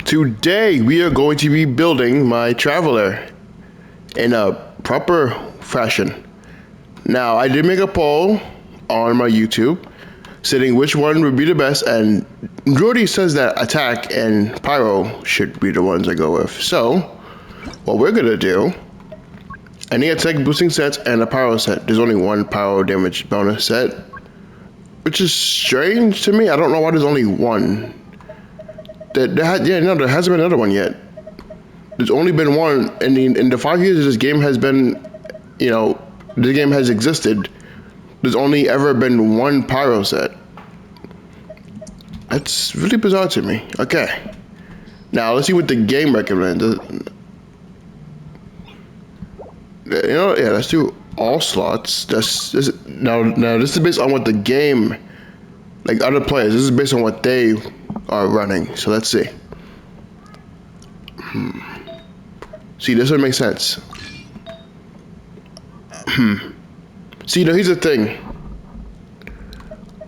Today we are going to be building my traveler in a proper fashion. Now I did make a poll on my YouTube stating which one would be the best, and Jordy says that attack and pyro should be the ones I go with. So what we're gonna do, any attack boosting sets and a pyro set. There's only one pyro damage bonus set, which is strange to me. I don't know why there's only one. There hasn't been another one yet. There's only been one in the 5 years this game has been, this game has existed. There's only ever been one pyro set. That's really bizarre to me. Okay, now let's see what the game recommends. Let's do all slots. Now this is based on what the game, like other players. This is based on what they are running. So let's see. See, this would make sense. See, now here's the thing.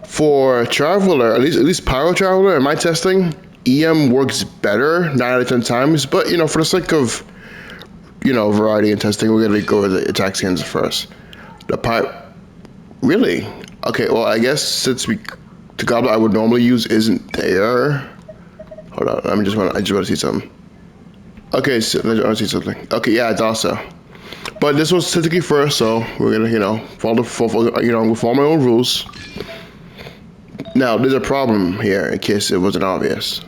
For Traveler, at least Pyro Traveler, in my testing, EM works better 9 out of 10 times. But for the sake of variety and testing, we're gonna go with the attack skins first. Really? Okay. Well, I guess since the goblet I would normally use isn't there. Hold on. I just want to see something. Okay, so I want to see something. Okay, yeah, it's also. But this was technically first, so we're gonna follow my own rules. Now there's a problem here in case it wasn't obvious.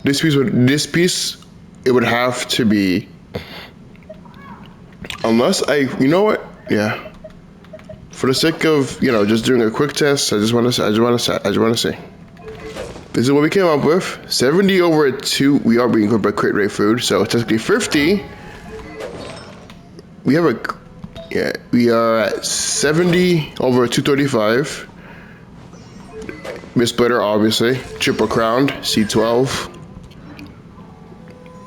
This piece it would have to be, unless yeah. For the sake of just doing a quick test, I just want to say. This is what we came up with. 70 over 2. We are being cooked by crate rate food, so technically 50. We are at 70 over 235. Miss Splitter, obviously. Triple crowned, C12.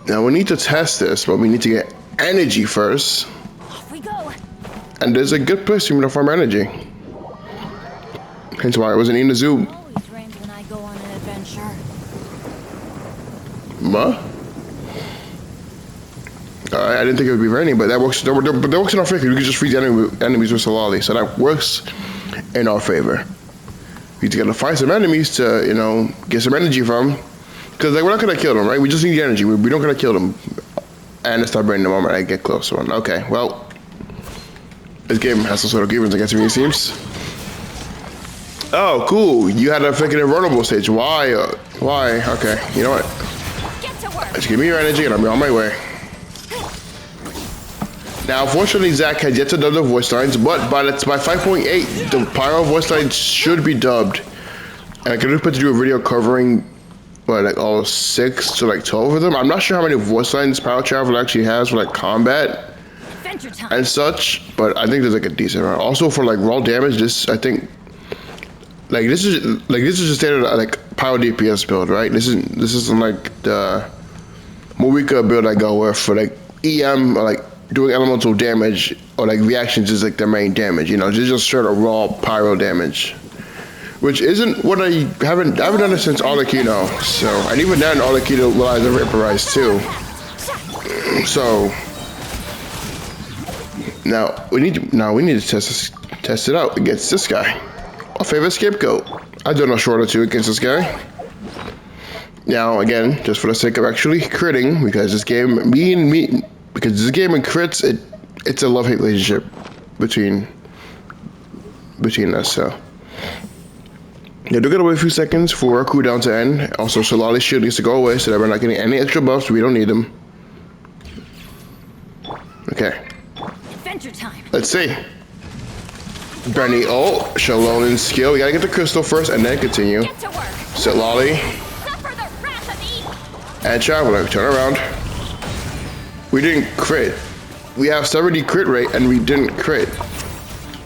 Now we need to test this, but we need to get energy first. Off we go. And there's a good place for me to farm energy. Hence why I wasn't in the zoo. Always rains when I go on an adventure. What? I didn't think it would be raining, but that works. That works in our favor. We can just freeze enemies with Solali, so that works in our favor. We just gotta find some enemies to get some energy from, because we're not gonna kill them, right? We just need the energy. We don't gonna kill them, and start burning the moment I get close to one. Okay, well. This game has some sort of grievance against me, it seems. Oh, cool. You had a freaking invulnerable stage. Why? Okay, you know what? Get to work. Just give me your energy and I'll be on my way. Now, unfortunately, Zach had yet to dub the voice lines, but by 5.8, the Pyro voice lines should be dubbed. And I could have put to do a video covering, all 6 to 12 of them. I'm not sure how many voice lines Pyro Traveler actually has for combat and such, but I think there's a decent amount. Also for raw damage, this I think this is just standard pyro DPS build, right? This isn't the Moika build I go with for EM or doing elemental damage or reactions is the main damage. This is just straight up raw pyro damage, which isn't what I haven't done it since Arlecchino. So, and even then Arlecchino relies on Vaporize too. So. Now we need to test it out against this guy. Our favorite scapegoat. I've done a short or two against this guy. Now again, just for the sake of actually critting, because this game and crits, it's a love-hate relationship between us. So yeah, do gotta wait a few seconds for our cooldown to end. Also, Solali's shield needs to go away so that we're not getting any extra buffs. We don't need them. Okay. Time. Let's see. Bernie ult, Shallonen skill. We gotta get the crystal first and then continue. Solali. And Traveler. Turn around. We didn't crit. We have 70 crit rate and we didn't crit.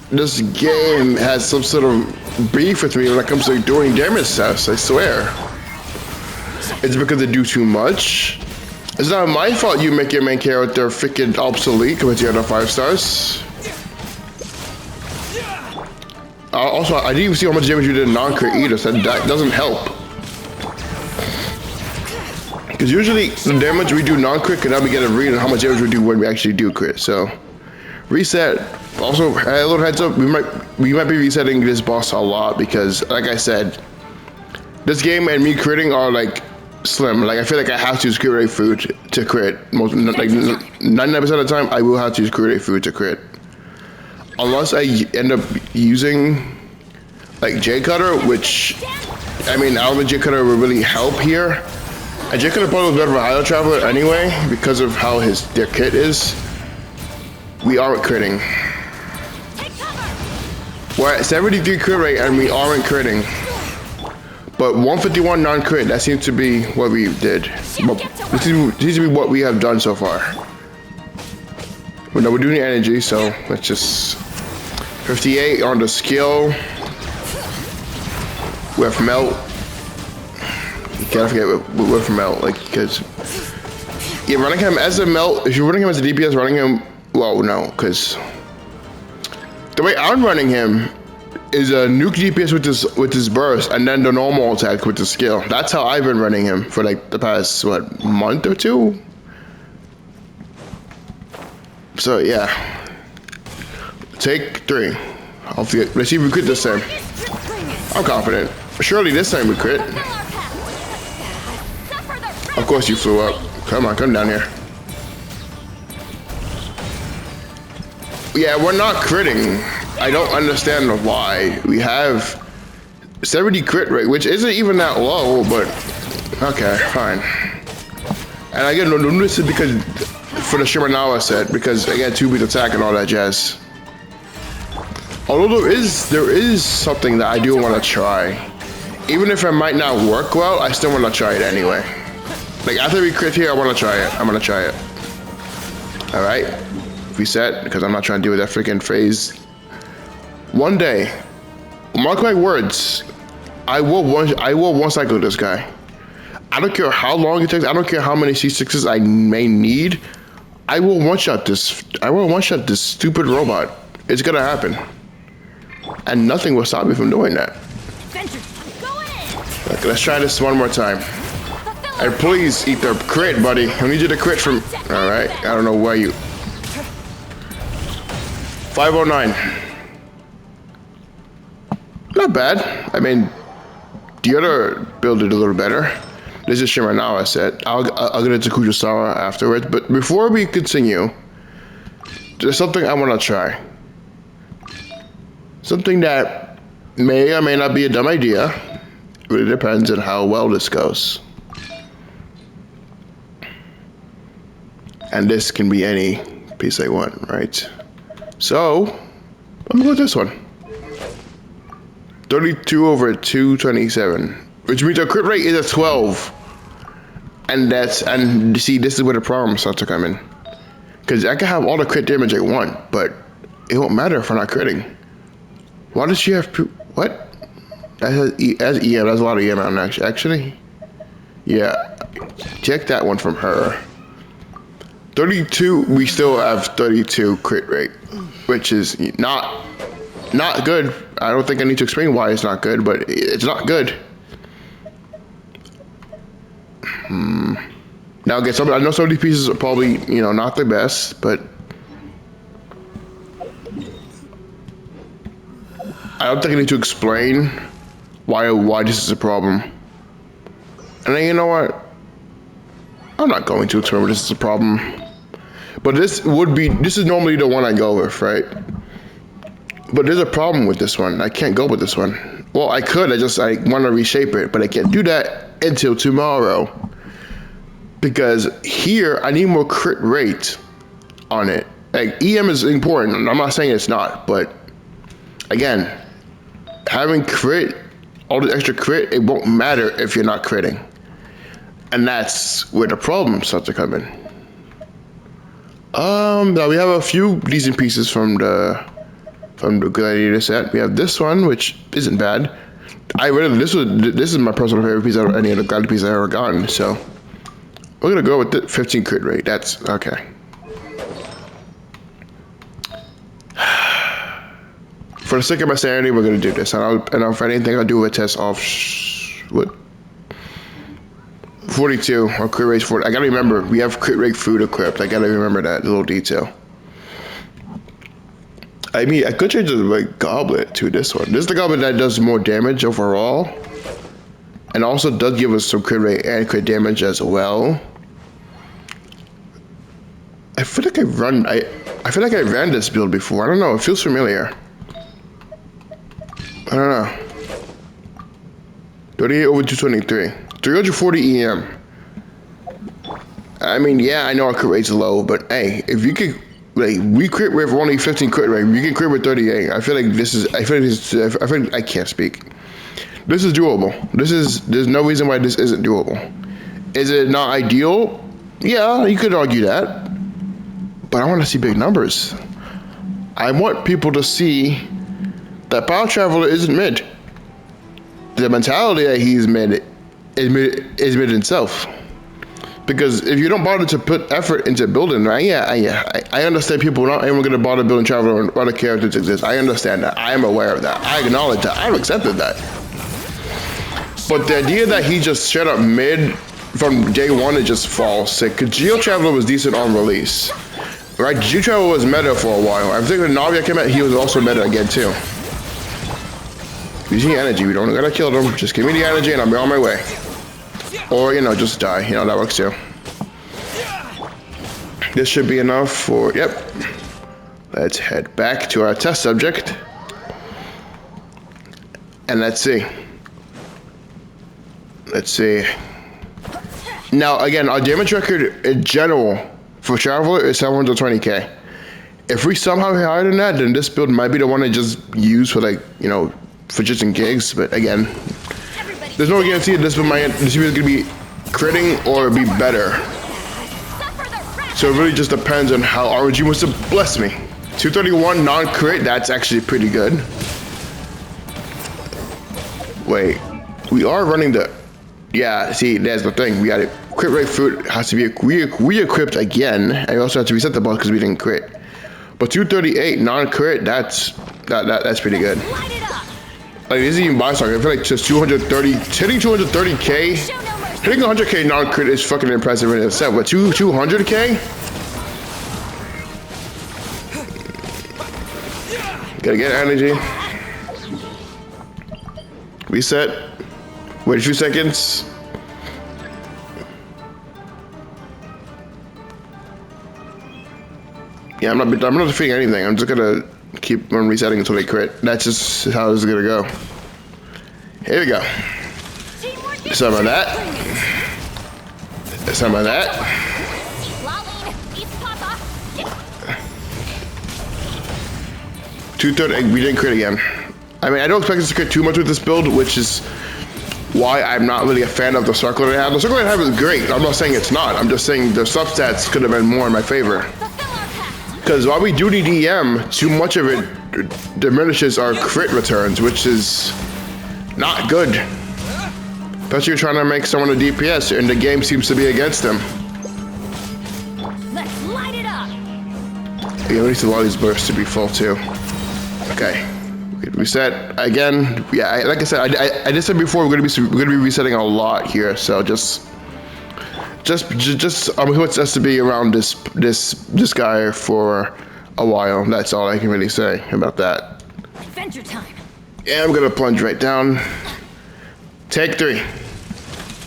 This game has some sort of beef with me when it comes to doing damage tests, I swear. It's because they do too much. It's not my fault you make your main character freaking obsolete compared to your other 5 stars. Also, I didn't even see how much damage you did in non-crit either, so that doesn't help. Because usually the damage we do non-crit cannot be get a read on how much damage we do when we actually do crit. So reset. Also, a little heads up, we might be resetting this boss a lot because, like I said, this game and me critting are like slim. Like I feel like I have to use crit rate food to crit. Most like 99% of the time, I will have to use crit rate food to crit, unless I end up using like J Cutter, which I mean I don't think J Cutter will really help here. And J Cutter probably was better for a Hilo Traveler anyway because of how their kit is. We aren't critting. We're at 73 crit rate and we aren't critting. But 151 non-crit, that seems to be what we did. But this seems to be what we have done so far. But no, we're doing energy, so let's just... 58 on the skill. With melt. You gotta forget with melt, like, because... Yeah, running him as a melt, if you're running him as a DPS, running him... Well, no, because... The way I'm running him is a nuke DPS with his burst, and then the normal attack with the skill. That's how I've been running him for like the past, what, month or two? So, yeah. Take 3. Let's see if we crit this time. I'm confident. Surely this time we crit. Of course you flew up. Come on, come down here. Yeah, we're not critting. I don't understand why. We have 70 crit rate, which isn't even that low, but okay, fine. And I get no this is because for the Shimanawa set, because I get 2-beat attack and all that jazz. Although there is something that I do want to try. Even if it might not work well, I still want to try it anyway. Like after we crit here, I want to try it. I'm gonna try it. All right. Reset, because I'm not trying to deal with that freaking phase. One day, mark my words, I will one cycle this guy. I don't care how long it takes. I don't care how many C6s I may need. I will one-shot this. I will one-shot this stupid robot. It's gonna happen, and nothing will stop me from doing that. Okay, let's try this one more time. And please eat the crit, buddy. I need you to crit from. All right. I don't know where you. 509. Not bad. I mean, the other build did a little better. This is Shimanawa set. I'll get into Kujosawa afterwards. But before we continue, there's something I want to try. Something that may or may not be a dumb idea. It really depends on how well this goes. And this can be any piece I want, right? So, I'm gonna go with this one. 32 over 227, which means our crit rate is a 12. And see, this is where the problem starts to come in. Because I can have all the crit damage I want, but it won't matter if we're not critting. Why does she have, what? That has EM, that's a lot of EM out actually. Yeah, check that one from her. 32, we still have 32 crit rate, which is not good. I don't think I need to explain why it's not good, but it's not good. Now again, I know some of these pieces are probably, you know, not the best, but I don't think I need to explain why this is a problem. And then, you know what? I'm not going to explain why this is a problem. But this is normally the one I go with, right? But there's a problem with this one. I can't go with this one. Well, I could, I want to reshape it, but I can't do that until tomorrow. Because here, I need more crit rate on it. Like, EM is important. I'm not saying it's not, but again, having crit, all the extra crit, it won't matter if you're not critting. And that's where the problem starts to come in. Now we have a few decent pieces from the Gladiator set. We have this one, which isn't bad. This is my personal favorite piece out of any other Gladiator piece I've ever gotten. So we're gonna go with the 15 crit rate. That's okay. For the sake of my sanity, we're gonna do this. And if anything, I'll do a test off. What? 42 or crit rate 40. I gotta remember, we have crit rate food equipped. I gotta remember that little detail. I mean, I could change the like goblet to this one. This is the goblet that does more damage overall. And also does give us some crit rate and crit damage as well. I feel like I feel like I ran this build before. I don't know, it feels familiar. I don't know. 38 over 223. 340 EM. I mean, yeah, I know our crit rate's low, but hey, if you could, like, we crit with only 15 crit rate, you can crit with 38. I feel like this is, I can't speak. This is doable. There's no reason why this isn't doable. Is it not ideal? Yeah, you could argue that. But I want to see big numbers. I want people to see that Power Traveler isn't mid. The mentality that he's mid is mid himself. Because if you don't bother to put effort into building, right? I understand people not even going to bother building Traveler when other characters exist. I understand that. I am aware of that. I acknowledge that. I've accepted that. But the idea that he just straight up mid from day one is just false. Because Geo Traveler was decent on release. Right? Geo Traveler was meta for a while. I think when Navia came out, he was also meta again too. Using energy, we don't gotta kill them. Just give me the energy and I'll be on my way. Or, you know, just die. You know, that works too. This should be enough for, yep. Let's head back to our test subject. And let's see. Let's see. Now, again, our damage record in general for Traveler is 720k. If we somehow hit higher than that, then this build might be the one I just use for, like, you know, for just in gigs. But again, there's no guarantee that this build is gonna be critting or be better. So it really just depends on how RNG wants to bless me. 231 non-crit, that's actually pretty good. Wait, we are running the, yeah, see, that's the thing. We got it. Crit rate food has to be re-equipped again. I also have to reset the boss because we didn't crit. But 238 non-crit, that's pretty good. Like, this is even Bioshock. I feel like just 230, hitting 230k, hitting 100k non-crit is fucking impressive in itself. But 200k? Gotta get energy. Reset. Wait a few seconds. Yeah, I'm not defeating anything. I'm just gonna keep on resetting until they crit. That's just how this is gonna go. Here we go. Some of that. Some of that. 230. We didn't crit again. I mean, I don't expect us to crit too much with this build, which is why I'm not really a fan of the circle that I have. The circle that I have is great. I'm not saying it's not. I'm just saying the substats could have been more in my favor. Because while we do need EM, too much of it diminishes our crit returns, which is not good. Especially if you're trying to make someone a DPS and the game seems to be against them. Let's light it up. Yeah, at least a lot of these bursts to be full too. Okay. Reset again. Yeah, like I said, I just said before we're gonna be resetting a lot here. So just who wants us to be around this guy for a while. That's all I can really say about that. Adventure time. Yeah, I'm gonna plunge right down. Take 3.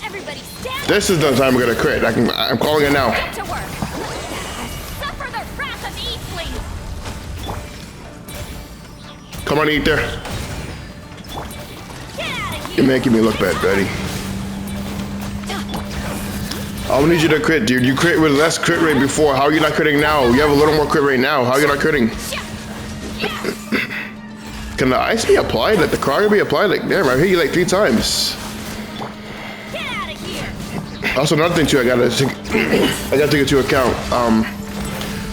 Everybody stand. This is the time we're gonna crit. I'm calling it now. Get to work. Suffer the wrath of Eastling. Come on, Ether. Get out of here. You're making me look bad, Betty. I need you to crit, dude. You crit with less crit rate before. How are you not critting now? You have a little more crit rate now. How are you not critting? Can the ice be applied? Like the Krog be applied? Like, damn, I hit you like 3 times. Get out of here. Also, another thing too, I gotta take into account.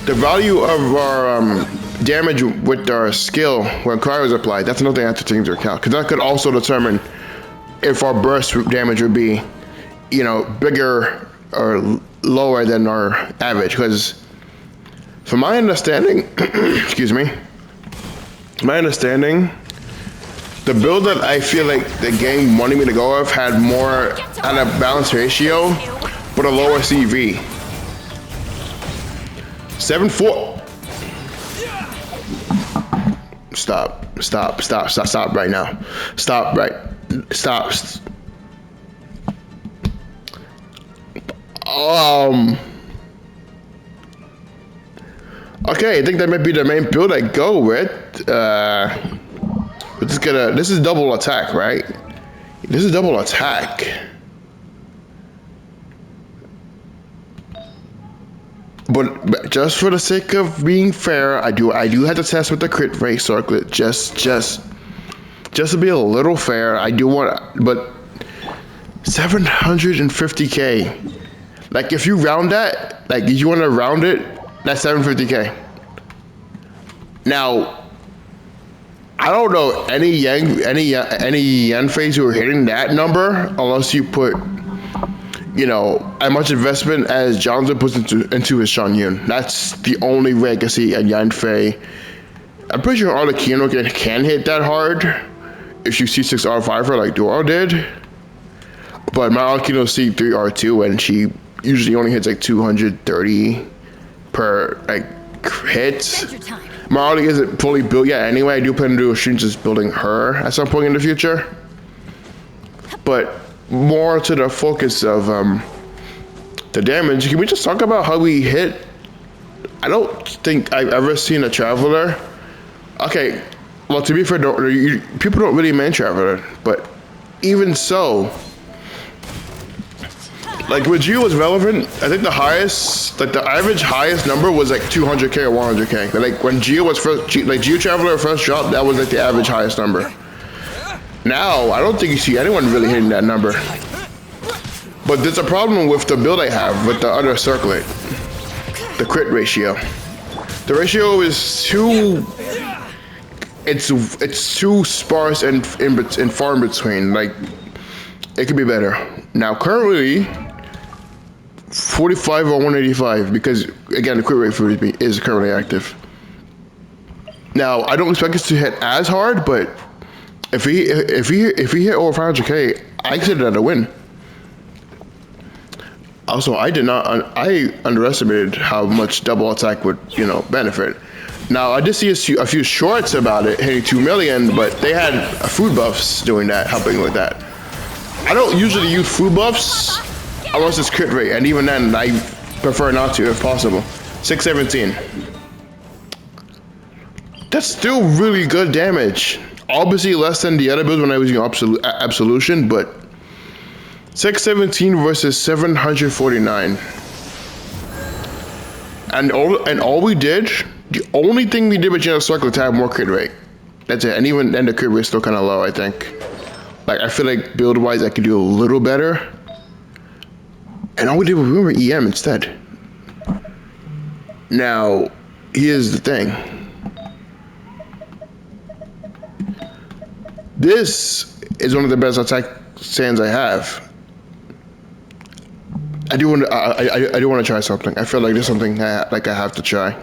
The value of our damage with our skill when cryo is applied. That's another thing I have to take into account, because that could also determine if our burst damage would be, you know, bigger or lower than our average. Because from my understanding, excuse me, my understanding, The build that I feel like the game wanted me to go with had more at a balanced ratio, but a lower CV. 7-4. Stop right now. Stop. Okay, I think that might be the main build I go with. This is double attack, right? This is double attack. But just for the sake of being fair, I do have to test with the crit rate circlet just to be a little fair. I do want, but 750k. Like if you round that, like if you want to round it, that's 750k. Now, I don't know any yen phase who are hitting that number unless you put, you know, as much investment as Johnson puts into his Sean Yun. That's the only way I can see a Yan Fei. I'm pretty sure Arlecchino can hit that hard if you C6 R5 her like Doro did. But my Arlecchino C3 R2 and she usually only hits like 230 per like hit. My Arlie isn't fully built yet anyway. I do plan to do a stream just building her at some point in the future. But more to the focus of the damage, can we just talk about how we hit? I don't think I've ever seen a Traveler. Okay, well, to be fair, people don't really main Traveler, but even so, like when Geo was relevant, I think the highest, like the average highest number was like 200k or 100k. Like when Geo was first, like Geo Traveler first dropped, that was like the average highest number. Now, I don't think you see anyone really hitting that number. But there's a problem with the build I have with the other circlet. The crit ratio. The ratio is too... It's too sparse and far in between. Like, it could be better. Now, currently, 45 or 185, because, again, the crit rate for me is currently active. Now, I don't expect us to hit as hard, but if he hit over 500k, I consider that a win. Also, I underestimated how much double attack would, you know, benefit. Now, I did see a few shorts about it hitting 2 million, but they had food buffs doing that, helping with that. I don't usually use food buffs unless it's crit rate, and even then, I prefer not to if possible. 617. That's still really good damage. Obviously less than the other builds when I was using Absolution, but 617 versus 749. And all we did, the only thing we did with General Circle to have more crit rate. That's it. And even then the crit rate is still kind of low, I think. Like I feel like build wise I could do a little better. And all we did was we were EM instead. Now, here's the thing. This is one of the best attack stands I have. I do want to try something. I feel like there's something I have to try.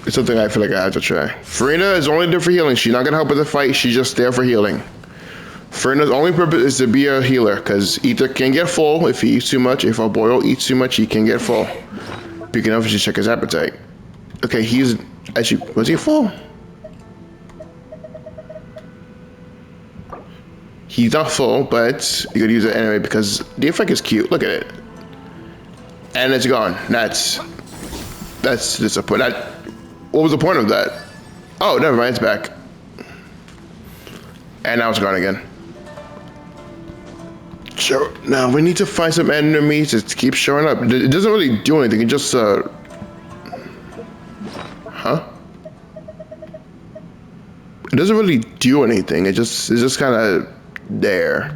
It's something I feel like I have to try. Farina is only there for healing. She's not gonna help with the fight. She's just there for healing. Farina's only purpose is to be a healer, because Ether can get full if he eats too much. If Boyle eats too much, he can get full. But you can obviously check his appetite. Okay, he's actually, was he full? He's not full, but you could use it anyway because the effect is cute. Look at it. And it's gone. That's disappointing. What was the point of that? Oh, never mind, it's back. And now it's gone again. So now we need to find some enemies that keep showing up. It doesn't really do anything. It just huh? It doesn't really do anything. It's just kind of there.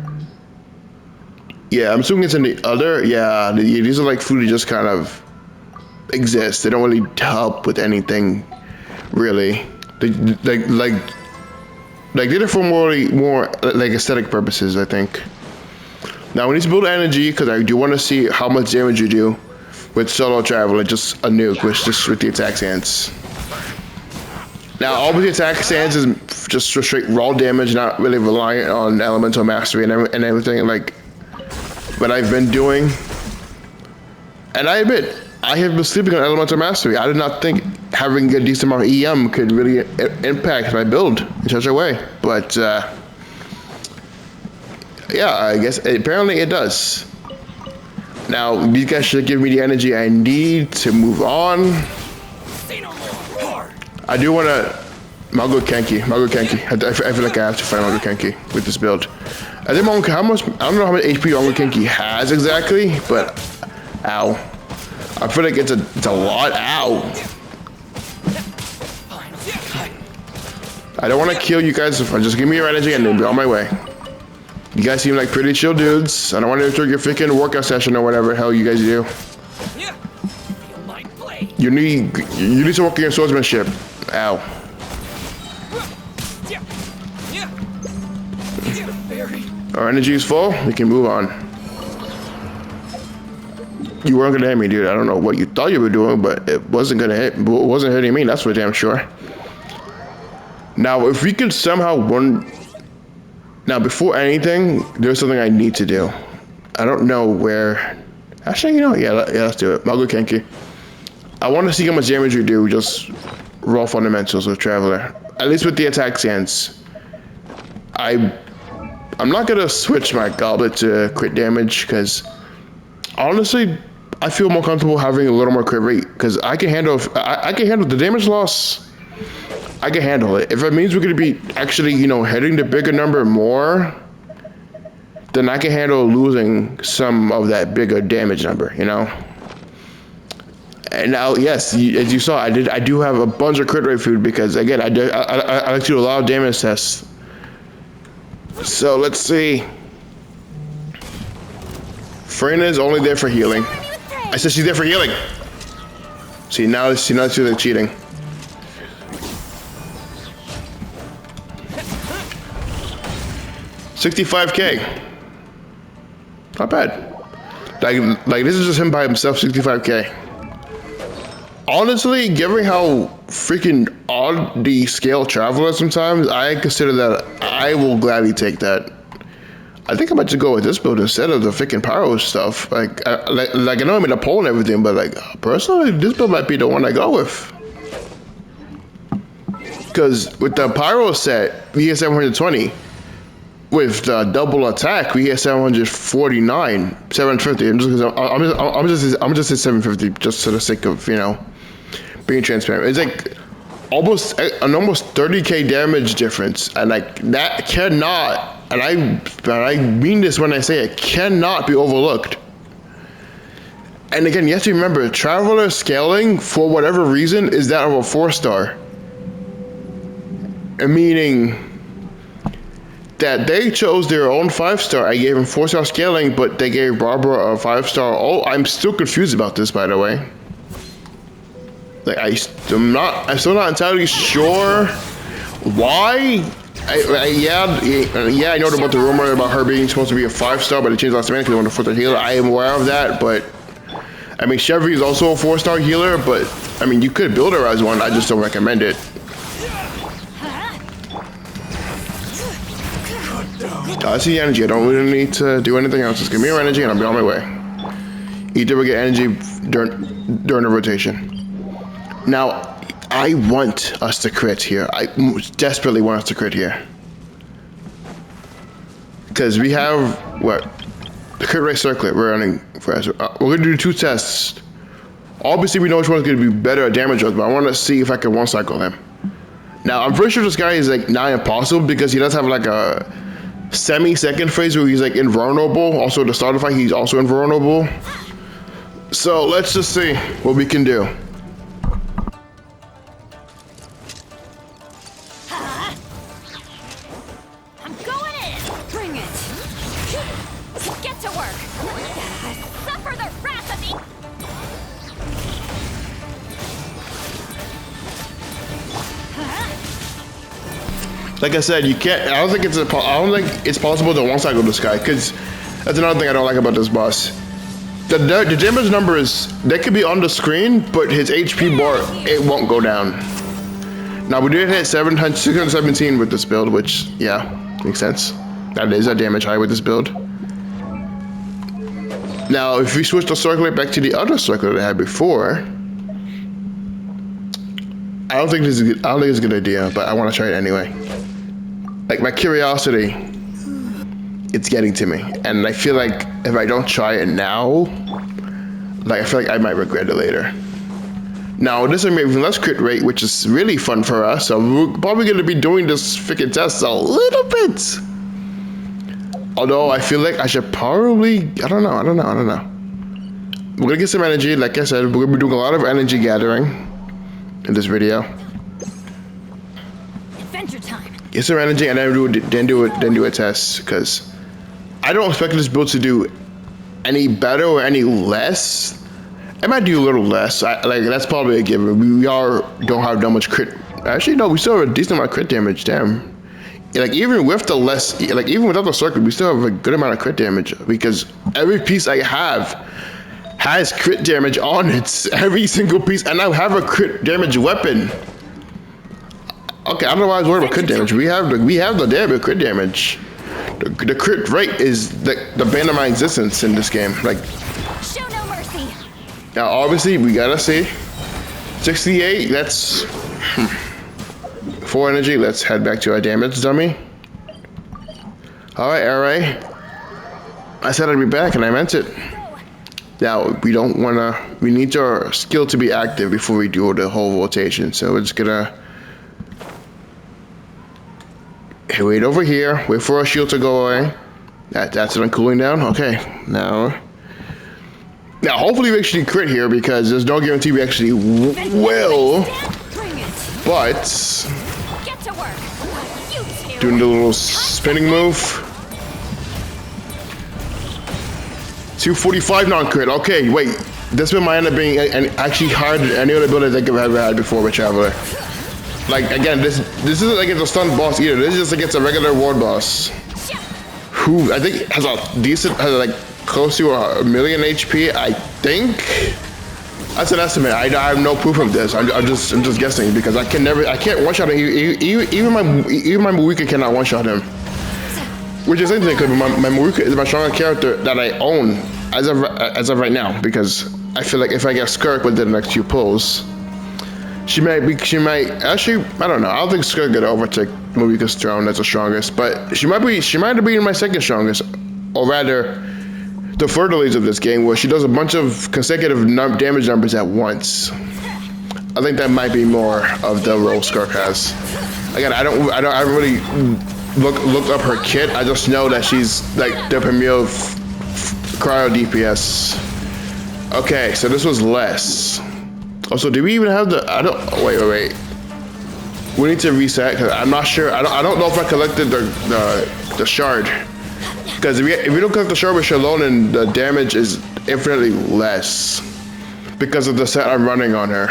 Yeah, I'm assuming it's in the other. Yeah, these are like food that just kind of exist. They don't really help with anything, really. They did it for more like aesthetic purposes, I think. Now we need to build energy because I do want to see how much damage you do with solo travel, like just a nuke with the attack stance. Now, all the attack stance is just straight raw damage, not really reliant on elemental mastery and everything like what I've been doing. And I admit, I have been sleeping on elemental mastery. I did not think having a decent amount of EM could really impact my build in such a way. But yeah, I guess apparently it does. Now, these guys should give me the energy I need to move on. I do want to Mago Kenki. I feel like I have to fight Mago Kenki with this build. I think how much? I don't know how much HP Mago Kenki has exactly, but ow. I feel like it's a lot. Ow. I don't want to kill you guys. Just give me your energy and then be on my way. You guys seem like pretty chill dudes. I don't want to interrupt your freaking workout session or whatever the hell you guys do. You need to work on your swordsmanship. Ow. Our energy is full. We can move on. You weren't gonna hit me, dude. I don't know what you thought you were doing, but it wasn't gonna hit. It wasn't hitting me. That's for damn sure. Now, if we could somehow win. Now, before anything, there's something I need to do. I don't know where. Actually, you know, yeah, let's do it. Mago Kenki. I want to see how much damage you do, just raw fundamentals with Traveler. At least with the attack stance. I'm not gonna switch my goblet to crit damage because honestly, I feel more comfortable having a little more crit rate because I can handle the damage loss. I can handle it. If it means we're gonna be actually, you know, hitting the bigger number more, then I can handle losing some of that bigger damage number, you know. And now, yes, as you saw, I do have a bunch of crit rate food because again, I like to do a lot of damage tests. So let's see. Freyna is only there for healing. I said she's there for healing. See now she's like cheating. $65K. Not bad. Like this is just him by himself. 65K. Honestly, given how freaking odd the scale Traveler is sometimes, I consider that I will gladly take that. I think I might just go with this build instead of the freaking Pyro stuff. Like I know I'm in a poll and everything, but like personally, this build might be the one I go with. Because with the Pyro set, we get 720. With the double attack, we get 749, 750. I'm just at 750 just for the sake of, you know, being transparent. It's like almost 30K damage difference, and like that cannot, and I mean this when I say it, cannot be overlooked. And again, you have to remember, Traveler scaling for whatever reason is that of a 4-star, meaning that they chose their own 5-star. I gave him 4-star scaling, but they gave Barbara a 5-star. Oh, I'm still confused about this, by the way. Like I'm still not entirely sure why. I know about the rumor about her being supposed to be a 5-star, but it changed last minute because they wanted to put the healer. I am aware of that, but I mean Chevy is also a 4-star healer, but I mean you could build her as one. I just don't recommend it. I see energy. I don't really need to do anything else. Just give me your energy and I'll be on my way. Either we get energy during the rotation. Now, I want us to crit here. I desperately want us to crit here. Because we have, what? The crit rate circlet we're running for us. We're going to do 2 tests. Obviously, we know which one's going to be better at damage us, but I want to see if I can one-cycle him. Now, I'm pretty sure this guy is like not impossible because he does have like a semi-second phase where he's like invulnerable. Also, at the start of the fight, he's also invulnerable. So let's just see what we can do. I'm going in. Bring it. Get to work. Suffer the wrath of the. Like I said, you can't. I don't think it's possible to one-cycle this guy, because that's another thing I don't like about this boss. The damage numbers, they could be on the screen, but his HP bar, it won't go down. Now we did hit 617 with this build, which, yeah, makes sense. That is a damage high with this build. Now, if we switch the circlet back to the other circlet that I had before, I don't think it's a good idea, but I want to try it anyway. Like, my curiosity, it's getting to me, and I feel like if I don't try it now, like I feel like I might regret it later. Now, this is maybe less crit rate, which is really fun for us, so we're probably going to be doing this freaking test a little bit. Although, I feel like I should probably, I don't know. We're going to get some energy, like I said, we're going to be doing a lot of energy gathering in this video. Adventure time. Get some energy and then do a test, because I don't expect this build to do any better or any less. It might do a little less. Like that's probably a given. We don't have that much crit. Actually, no, we still have a decent amount of crit damage. Damn. Like even with the less, like even without the circuit, we still have a good amount of crit damage because every piece I have has crit damage on it. Every single piece, and I have a crit damage weapon. Okay, I don't know why I was worried about crit damage. We have the damage crit damage. The crit rate is the bane of my existence in this game. Like. Show no mercy. Now, obviously, we gotta see 68. That's 4 energy. Let's head back to our damage dummy. All right, alright. I said I'd be back, and I meant it. Now, we need our skill to be active before we do the whole rotation. So we're just gonna wait over here. Wait for our shield to go away. That's it on cooling down. Okay, now. Now, hopefully we actually crit here because there's no guarantee we actually will. But Get to work. doing the little spinning move. 245 non-crit. Okay, wait. This one might end up being actually harder than any other build I've ever had before with Traveler. Like again, this isn't against a stunned boss either. This is just against a regular ward boss, who I think has like close to 1,000,000 HP. I think that's an estimate. I have no proof of this. I'm just guessing because I can't one shot him. Even my Marika cannot one shot him, which is interesting because my Marika is my strongest character that I own as of right now because I feel like if I get Skirk within the next few pulls. She might actually, I don't know. I don't think Skirk gonna overtake Marika's throne as the strongest, but she might have been my second strongest, or rather, the further leads of this game where she does a bunch of consecutive damage numbers at once. I think that might be more of the role Skirk has. Again, I haven't really looked up her kit. I just know that she's like the premier cryo DPS. Okay, so this was less. Also, do we even have the? Wait. We need to reset because I'm not sure. I don't know if I collected the shard. Because if we don't collect the shard with Shalon, the damage is infinitely less because of the set I'm running on her.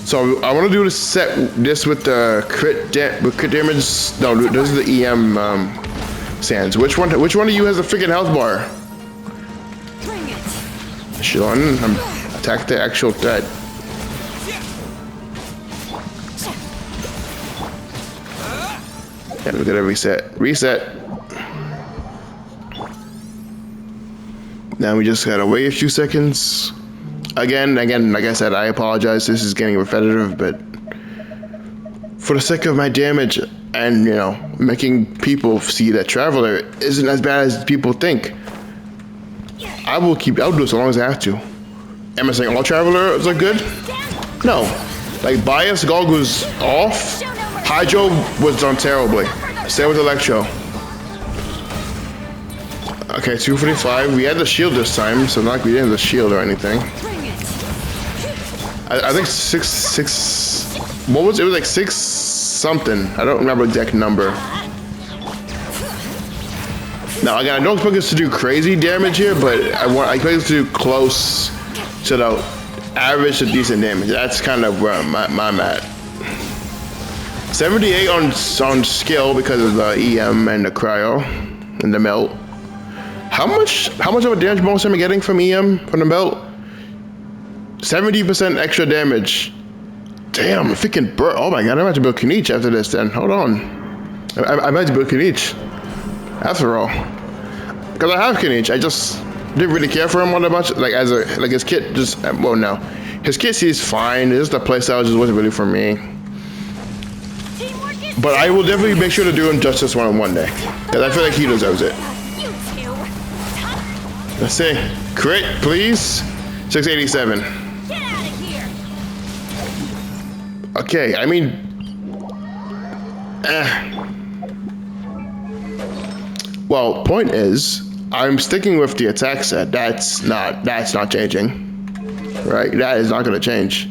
So I want to do this with the crit damage. No, this is the EM sands. Which one of you has a freaking health bar? Bring it. Shalon, attack the actual threat. Yeah, we're gonna reset. Now we just gotta wait a few seconds. Again, like I said, I apologize. This is getting repetitive, but for the sake of my damage and, making people see that Traveler isn't as bad as people think, I'll do it so long as I have to. Am I saying all Travelers are good? No. Like, Bias, Golgu's off. Hydro was done terribly. Same with Electro. Okay, 245. We had the shield this time, so not like we didn't have the shield or anything. I think 6. What was it? It was like 6 something. I don't remember the exact number. Now, again, I don't expect us to do crazy damage here, but I expect us to do close to the average to decent damage. That's kind of where I'm at. 78 on skill because of the EM and the cryo and the melt. How much of a damage bonus am I getting from EM from the melt? 70% extra damage. Damn, freaking bird. Oh my god, I'm about to build Kenichi after this then. Hold on. I'm about to build Kenichi. After all. Because I have Kenichi, I just didn't really care for him all that much. Like his kit just, well no. His kit seems fine, it's just the playstyle just wasn't really for me. But I will definitely make sure to do him justice one day. Because I feel like he deserves it. Let's see. Crit, please. 687. Get out of here. Okay, I mean, well, point is, I'm sticking with the attack set. That's not changing, right? That is not going to change.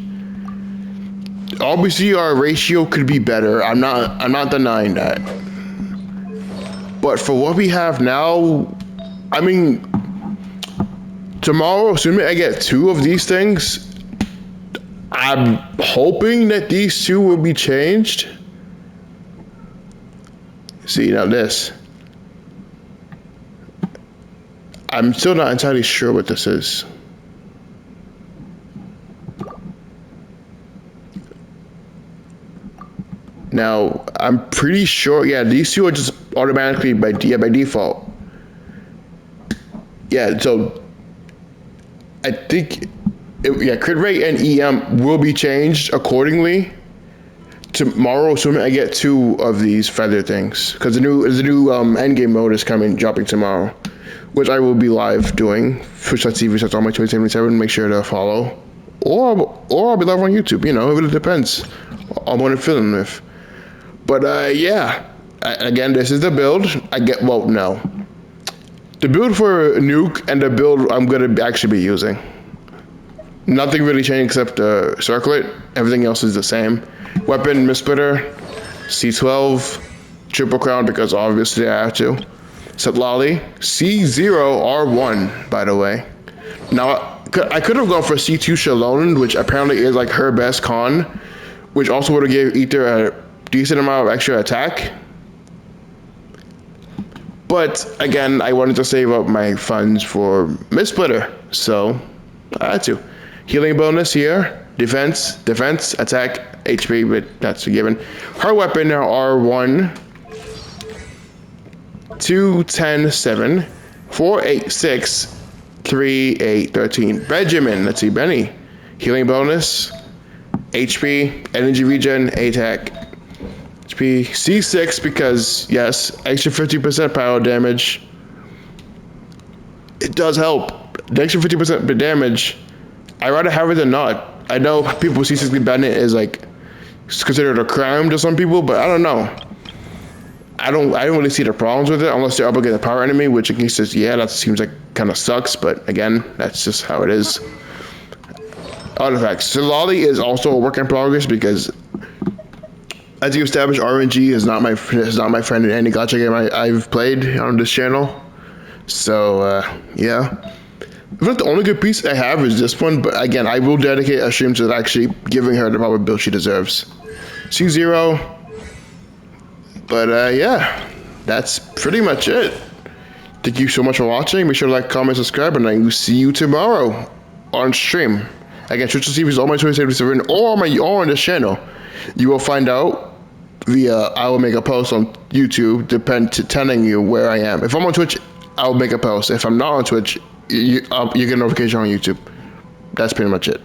Obviously, our ratio could be better. I'm not denying that. But for what we have now, I mean, tomorrow, assuming I get 2 of these things, I'm hoping that these 2 will be changed. See, now this. I'm still not entirely sure what this is. Now, I'm pretty sure, yeah, these 2 are just automatically by default. Yeah, so I think, crit rate and EM will be changed accordingly. Tomorrow, assuming I get 2 of these feather things, because the new endgame mode is dropping tomorrow, which I will be live doing. Twitch.tv/all my 2077. Make sure to follow, or I'll be live on YouTube. You know, it really depends on what I'm feeling with. But yeah, again, this is the build. The build for Nuke and the build I'm gonna actually be using. Nothing really changed except the circlet. Everything else is the same. Weapon, Mistsplitter, C12, Triple Crown because obviously I have to. Setlali, C0R1, by the way. Now, I could have gone for C2 Shalon, which apparently is like her best con, which also would have gave Ether a decent amount of extra attack. But again, I wanted to save up my funds for Mistsplitter, so I had to. Healing bonus here, defense, attack, HP, but that's a given. Her weapon now R1, 2, 10, 7, 4, 8, 6, 3, 8, 13. Benjamin, let's see, Benny. Healing bonus, HP, energy regen, attack, HP, C6 because, yes, extra 50% power damage. It does help. The extra 50% damage, I'd rather have it than not. I know people see C6 Bandit is like considered a crime to some people, but I don't know. I don't really see the problems with it unless they're up against a power enemy, which in case says, yeah, that seems like kind of sucks, but again, that's just how it is. Artifacts. Setlali is also a work in progress because as you established, RNG is not my friend in any gacha game I've played on this channel. So yeah. I think the only good piece I have is this one, but again, I will dedicate a stream to actually giving her the proper build she deserves. C0. But yeah, that's pretty much it. Thank you so much for watching. Make sure to like, comment, subscribe, and I will see you tomorrow on stream. Again, Twitch.tv all my 2077 or on this channel. You will find out via, I will make a post on YouTube telling you where I am. If I'm on Twitch, I'll make a post. If I'm not on Twitch, you get a notification on YouTube. That's pretty much it.